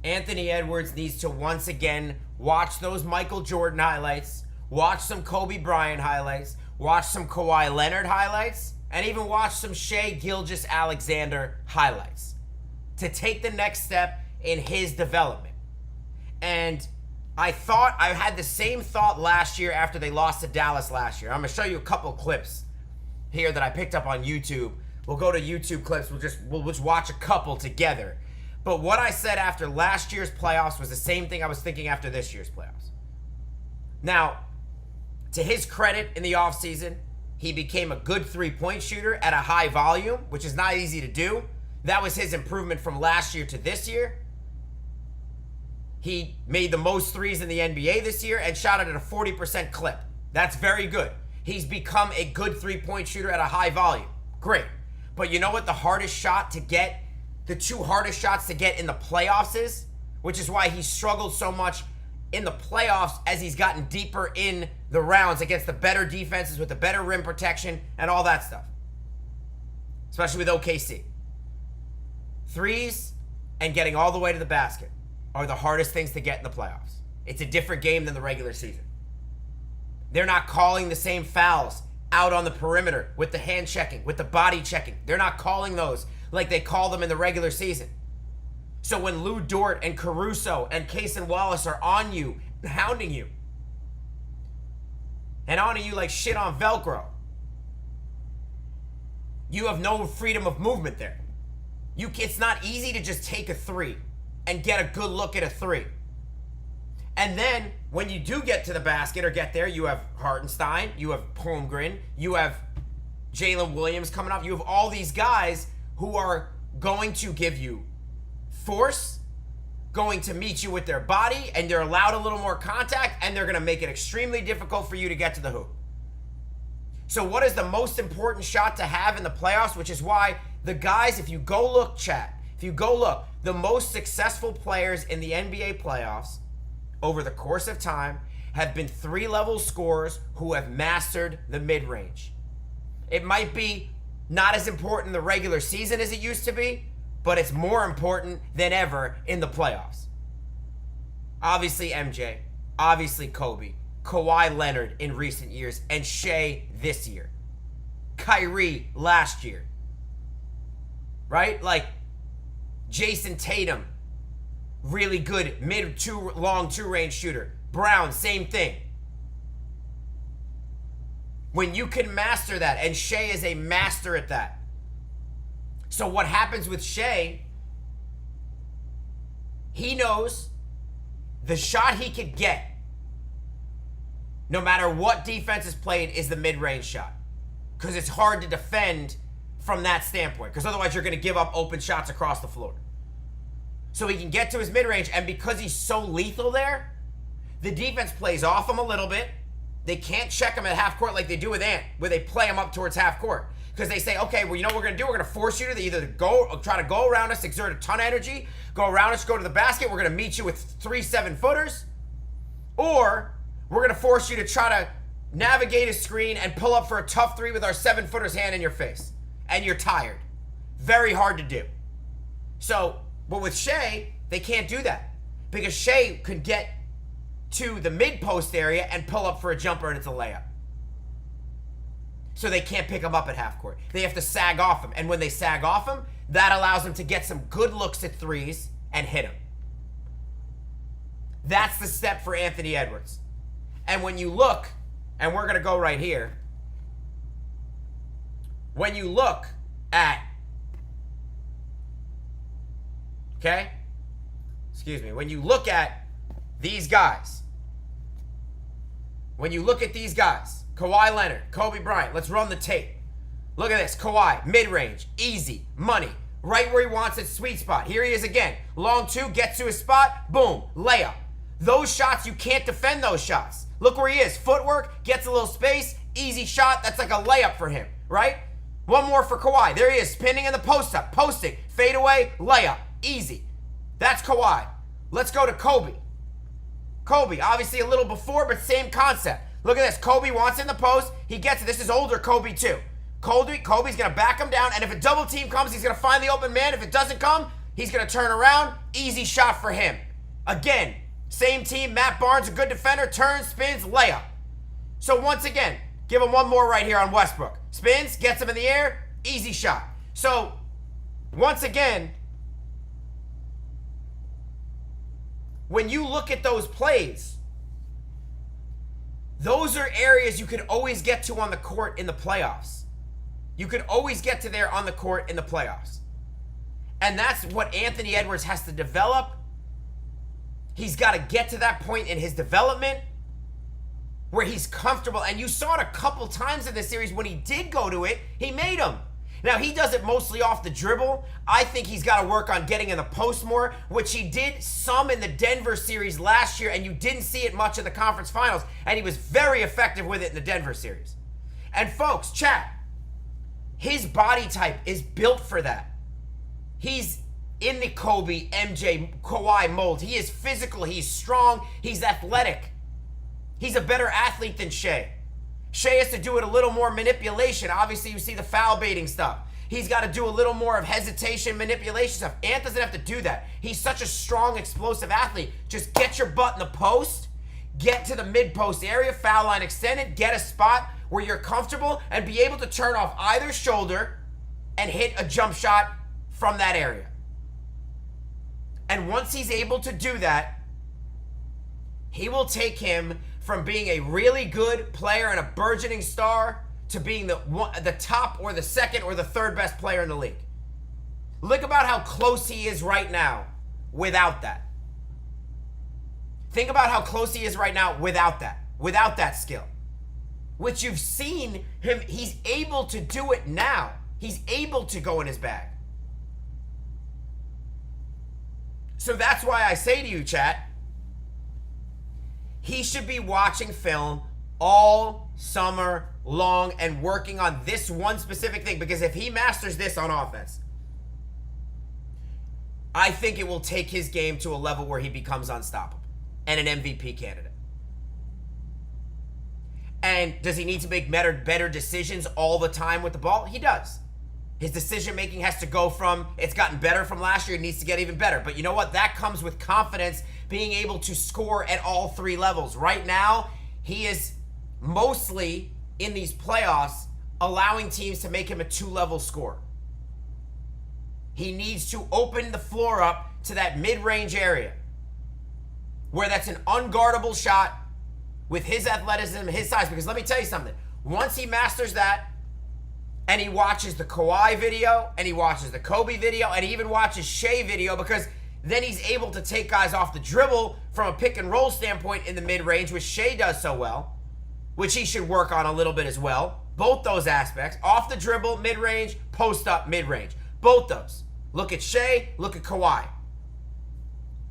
Anthony Edwards needs to once again watch those Michael Jordan highlights, watch some Kobe Bryant highlights, watch some Kawhi Leonard highlights, and even watch some Shai Gilgeous-Alexander highlights to take the next step in his development. And I had the same thought last year after they lost to Dallas last year. I'm going to show you a couple clips here that I picked up on YouTube. We'll go to YouTube clips. We'll just watch a couple together. But what I said after last year's playoffs was the same thing I was thinking after this year's playoffs. Now, to his credit in the offseason, he became a good three-point shooter at a high volume, which is not easy to do. That was his improvement from last year to this year. He made the most threes in the NBA this year and shot it at a 40% clip. That's very good. He's become a good three-point shooter at a high volume. Great. But you know what the hardest shot to get, the two hardest shots to get in the playoffs is? Which is why he struggled so much in the playoffs as he's gotten deeper in the rounds against the better defenses with the better rim protection and all that stuff. Especially with OKC. Threes and getting all the way to the basket are the hardest things to get in the playoffs. It's a different game than the regular season. They're not calling the same fouls out on the perimeter with the hand checking, with the body checking. They're not calling those like they call them in the regular season. So when Lou Dort and Caruso and Cason Wallace are on you, hounding you, and on you like shit on Velcro, you have no freedom of movement there. It's not easy to just take a three and get a good look at a three. And then when you do get to the basket or get there, you have Hartenstein, you have Holmgren, you have Jalen Williams coming up. You have all these guys who are going to give you force, going to meet you with their body, and they're allowed a little more contact, and they're going to make it extremely difficult for you to get to the hoop. So what is the most important shot to have in the playoffs, which is why the guys, if you go look, chat, if you go look, the most successful players in the NBA playoffs over the course of time have been three-level scorers who have mastered the mid-range. It might be not as important in the regular season as it used to be, but it's more important than ever in the playoffs. Obviously MJ, obviously Kobe, Kawhi Leonard in recent years, and Shai this year. Kyrie last year. Right? Like Jason Tatum, really good long two-range shooter. Brown, same thing. When you can master that, and Shai is a master at that. So what happens with Shai, he knows the shot he could get, no matter what defense is played, is the mid-range shot. Because it's hard to defend from that standpoint. Because otherwise you're going to give up open shots across the floor. So he can get to his mid-range, and because he's so lethal there, the defense plays off him a little bit. They can't check him at half court like they do with Ant, where they play him up towards half court. Because they say, okay, well, you know what we're going to do? We're going to force you to either try to go around us, exert a ton of energy, go around us, go to the basket. We're going to meet you with 3 7-footers. Or we're going to force you to try to navigate a screen and pull up for a tough three with our 7-footers hand in your face. And you're tired. Very hard to do. So, but with Shai, they can't do that. Because Shai could get to the mid-post area and pull up for a jumper, and it's a layup. So they can't pick him up at half court. They have to sag off him. And when they sag off him, that allows them to get some good looks at threes and hit him. That's the step for Anthony Edwards. And when you look, and we're going to go right here. When you look at, okay? Excuse me. When you look at these guys, Kawhi Leonard, Kobe Bryant, let's run the tape. Look at this, Kawhi, mid-range, easy, money, right where he wants it, sweet spot. Here he is again, long two, gets to his spot, boom, layup. Those shots, you can't defend those shots. Look where he is, footwork, gets a little space, easy shot, that's like a layup for him, right? One more for Kawhi, there he is, spinning in the post-up, posting, fade away, layup, easy. That's Kawhi. Let's go to Kobe. Kobe, obviously a little before, but same concept. Look at this. Kobe wants in the post. He gets it. This is older Kobe too. Kobe's going to back him down, and if a double team comes, he's going to find the open man. If it doesn't come, He's going to turn around, easy shot for him. Again, same team, Matt Barnes, a good defender, turns, spins, layup. So once again, give him one more right here on Westbrook. Spins, gets him in the air, easy shot. So once again, when you look at those plays, those are areas you could always get to on the court in the playoffs. You could always get to there on the court in the playoffs. And that's what Anthony Edwards has to develop. He's got to get to that point in his development where he's comfortable. And you saw it a couple times in this series. When he did go to it, he made them. Now, he does it mostly off the dribble. I think he's got to work on getting in the post more, which he did some in the Denver series last year, and you didn't see it much in the conference finals, and he was very effective with it in the Denver series. And folks, chat, his body type is built for that. He's in the Kobe, MJ, Kawhi mold. He is physical, he's strong, he's athletic. He's a better athlete than Shea. Shea has to do it a little more manipulation. Obviously, you see the foul baiting stuff. He's got to do a little more of hesitation, manipulation stuff. Ant doesn't have to do that. He's such a strong, explosive athlete. Just get your butt in the post, get to the mid-post area, foul line extended, get a spot where you're comfortable, and be able to turn off either shoulder and hit a jump shot from that area. And once he's able to do that, he will take him from being a really good player and a burgeoning star to being the top or the second or the third best player in the league. Look about how close he is right now without that. Think about how close he is right now without that skill. Which you've seen him, he's able to do it now. He's able to go in his bag. So that's why I say to you, chat, he should be watching film all summer long and working on this one specific thing, because if he masters this on offense, I think it will take his game to a level where he becomes unstoppable and an MVP candidate. And does he need to make better decisions all the time with the ball? He does. His decision making has to go from, it's gotten better from last year, it needs to get even better. But you know what? That comes with confidence, being able to score at all three levels. Right now, he is mostly in these playoffs allowing teams to make him a two-level scorer. He needs to open the floor up to that mid-range area where that's an unguardable shot with his athleticism, his size. Because let me tell you something. Once he masters that, and he watches the Kawhi video, and he watches the Kobe video, and he even watches Shea video, because then he's able to take guys off the dribble from a pick and roll standpoint in the mid-range, which Shea does so well, which he should work on a little bit as well. Both those aspects, off the dribble, mid-range, post up, mid-range. Both those. Look at Shea, look at Kawhi.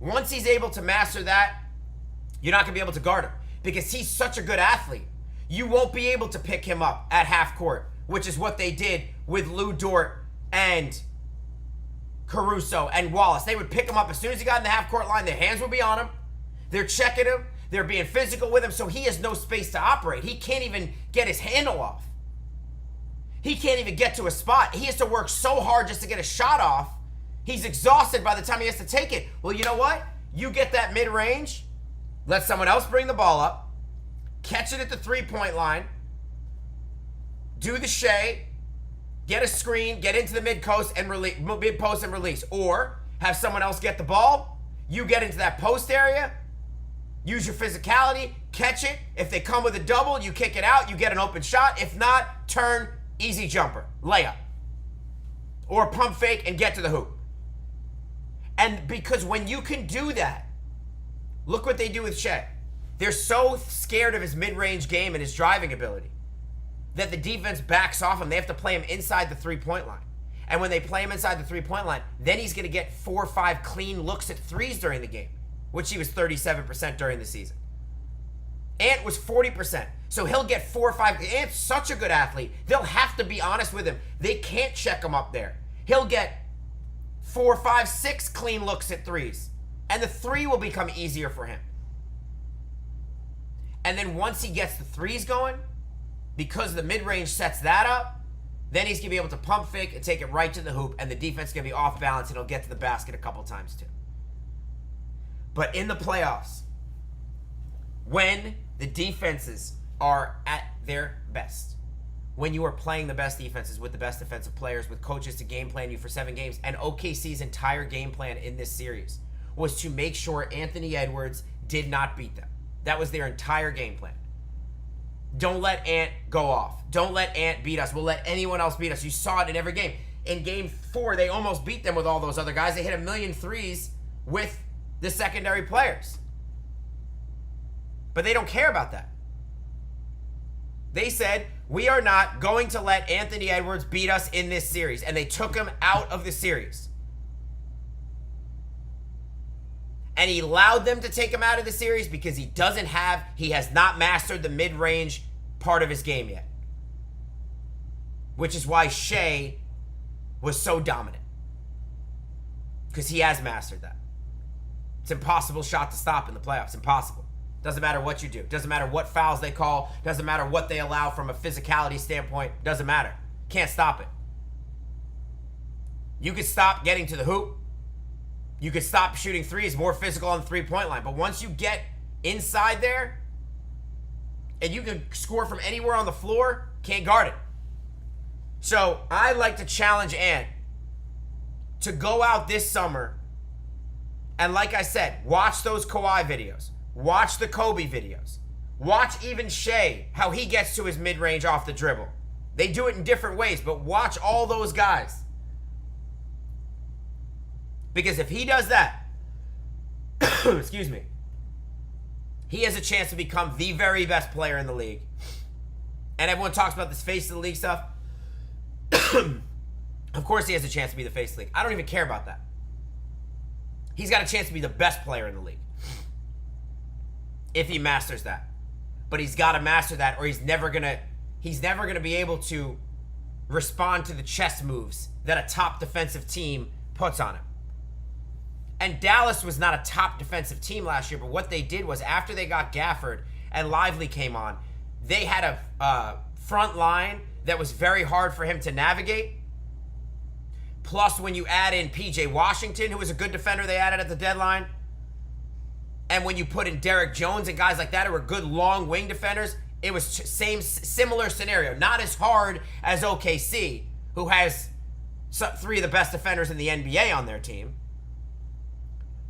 Once he's able to master that, you're not going to be able to guard him, because he's such a good athlete. You won't be able to pick him up at half court, which is what they did with Lou Dort and Caruso and Wallace. They would pick him up as soon as he got in the half-court line. Their hands would be on him. They're checking him. They're being physical with him, so he has no space to operate. He can't even get his handle off. He can't even get to a spot. He has to work so hard just to get a shot off. He's exhausted by the time he has to take it. Well, you know what? You get that mid-range, let someone else bring the ball up, catch it at the three-point line, do the Shea, get a screen, get into the mid-post and release. Or have someone else get the ball, you get into that post area, use your physicality, catch it. If they come with a double, you kick it out, you get an open shot. If not, turn, easy jumper, layup. Or pump fake and get to the hoop. And because when you can do that, look what they do with Shea. They're so scared of his mid-range game and his driving ability that the defense backs off him. They have to play him inside the three-point line. And when they play him inside the three-point line, then he's going to get 4 or 5 clean looks at threes during the game, which he was 37% during the season. Ant was 40%. So he'll get 4 or 5. Ant's such a good athlete. They'll have to be honest with him. They can't check him up there. He'll get 4, 5, 6 clean looks at threes. And the three will become easier for him. And then once he gets the threes going, because the mid-range sets that up, Then he's going to be able to pump fake and take it right to the hoop, and the defense is going to be off balance, and he'll get to the basket a couple times too. But in the playoffs, when the defenses are at their best, when you are playing the best defenses with the best defensive players, with coaches to game plan you for 7 games, and OKC's entire game plan in this series was to make sure Anthony Edwards did not beat them. That was their entire game plan. Don't let Ant go off. Don't let Ant beat us. We'll let anyone else beat us. You saw it in every game. In game 4, they almost beat them with all those other guys. They hit 1,000,000 threes with the secondary players. But they don't care about that. They said, we are not going to let Anthony Edwards beat us in this series. And they took him out of the series. And he allowed them to take him out of the series because he has not mastered the mid-range part of his game yet. Which is why Shea was so dominant. Because he has mastered that. It's an impossible shot to stop in the playoffs. Impossible. Doesn't matter what you do. Doesn't matter what fouls they call. Doesn't matter what they allow from a physicality standpoint. Doesn't matter. Can't stop it. You could stop getting to the hoop. You could stop shooting threes, more physical on the three-point line. But once you get inside there, and you can score from anywhere on the floor, can't guard it. So I like to challenge Ant to go out this summer and, like I said, watch those Kawhi videos. Watch the Kobe videos. Watch even Shea, how he gets to his mid-range off the dribble. They do it in different ways, but watch all those guys. Because if he does that, excuse me, he has a chance to become the very best player in the league. And everyone talks about this face of the league stuff. Of course he has a chance to be the face of the league. I don't even care about that. He's got a chance to be the best player in the league. If he masters that. But he's got to master that, or he's never gonna be able to respond to the chess moves that a top defensive team puts on him. And Dallas was not a top defensive team last year, but what they did was after they got Gafford and Lively came on, they had a front line that was very hard for him to navigate. Plus, when you add in P.J. Washington, who was a good defender they added at the deadline, and when you put in Derek Jones and guys like that who were good long wing defenders, it was similar scenario. Not as hard as OKC, who has 3 of the best defenders in the NBA on their team.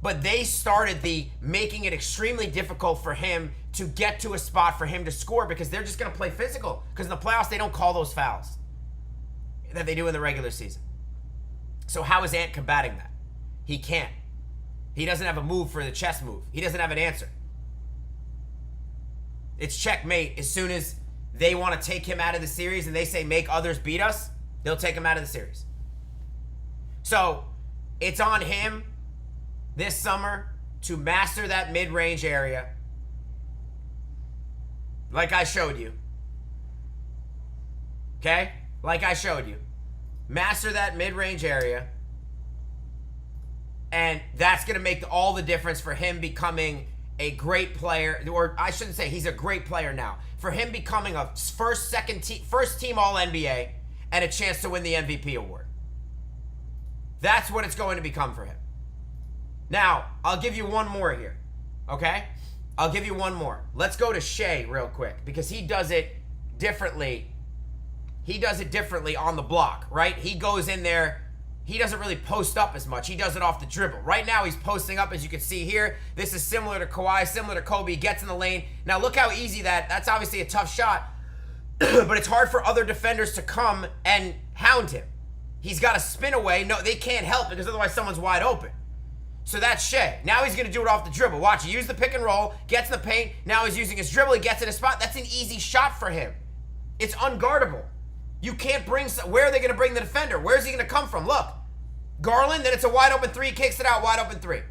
But they started making it extremely difficult for him to get to a spot for him to score because they're just going to play physical. Because in the playoffs, they don't call those fouls that they do in the regular season. So how is Ant combating that? He can't. He doesn't have a move for the chess move. He doesn't have an answer. It's checkmate. As soon as they want to take him out of the series and they say make others beat us, they'll take him out of the series. So it's on him this summer to master that mid-range area like I showed you. Okay? Like I showed you. Master that mid-range area, and that's going to make all the difference for him becoming a great player, or I shouldn't say he's a great player now, for him becoming a first team All-NBA and a chance to win the MVP award. That's what it's going to become for him. Now, I'll give you one more here, okay? I'll give you one more. Let's go to Shea real quick because he does it differently. He does it differently on the block, right? He goes in there. He doesn't really post up as much. He does it off the dribble. Right now, he's posting up, as you can see here. This is similar to Kawhi, similar to Kobe. He gets in the lane. Now, look how easy that's obviously a tough shot, but it's hard for other defenders to come and hound him. He's got to spin away. No, they can't help because otherwise someone's wide open. So that's Shea. Now he's going to do it off the dribble. Watch, he used the pick and roll, gets in the paint. Now he's using his dribble. He gets in a spot. That's an easy shot for him. It's unguardable. You can't where are they going to bring the defender? Where's he going to come from? Look, Garland, then it's a wide open 3, kicks it out, wide open 3.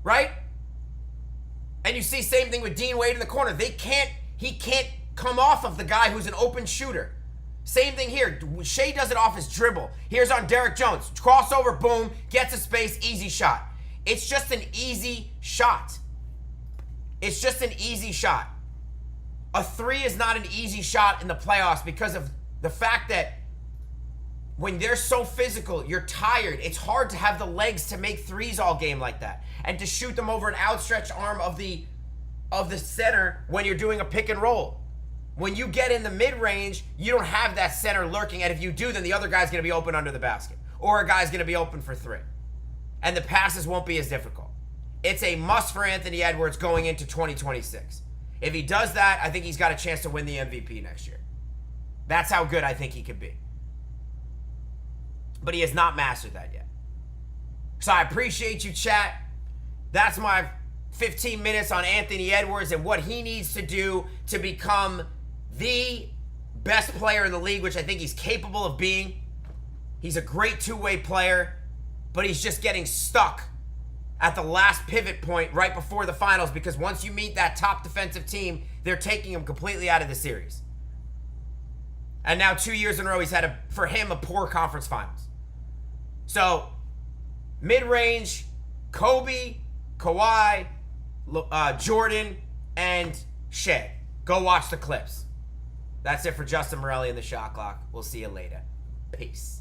Right? And you see same thing with Dean Wade in the corner. He can't come off of the guy who's an open shooter. Same thing here. Shea does it off his dribble. Here's on Derek Jones. Crossover, boom, gets a space, easy shot. It's just an easy shot. It's just an easy shot. A 3 is not an easy shot in the playoffs because of The fact that when they're so physical, you're tired. It's hard to have the legs to make threes all game like that and to shoot them over an outstretched arm of the center when you're doing a pick and roll. When you get in the mid-range, you don't have that center lurking, and if you do, then the other guy's going to be open under the basket, or a guy's going to be open for three, and the passes won't be as difficult. It's a must for Anthony Edwards going into 2026. If he does that, I think he's got a chance to win the MVP next year. That's how good I think he could be. But he has not mastered that yet. So I appreciate you, chat. That's my 15 minutes on Anthony Edwards and what he needs to do to become the best player in the league, which I think he's capable of being. He's a great two-way player, but he's just getting stuck at the last pivot point right before the finals, because once you meet that top defensive team, they're taking him completely out of the series. And now 2 years in a row, he's had, for him, a poor conference finals. So, mid-range, Kobe, Kawhi, Jordan, and Shea. Go watch the clips. That's it for Justin Morelli and the Shot Clock. We'll see you later. Peace.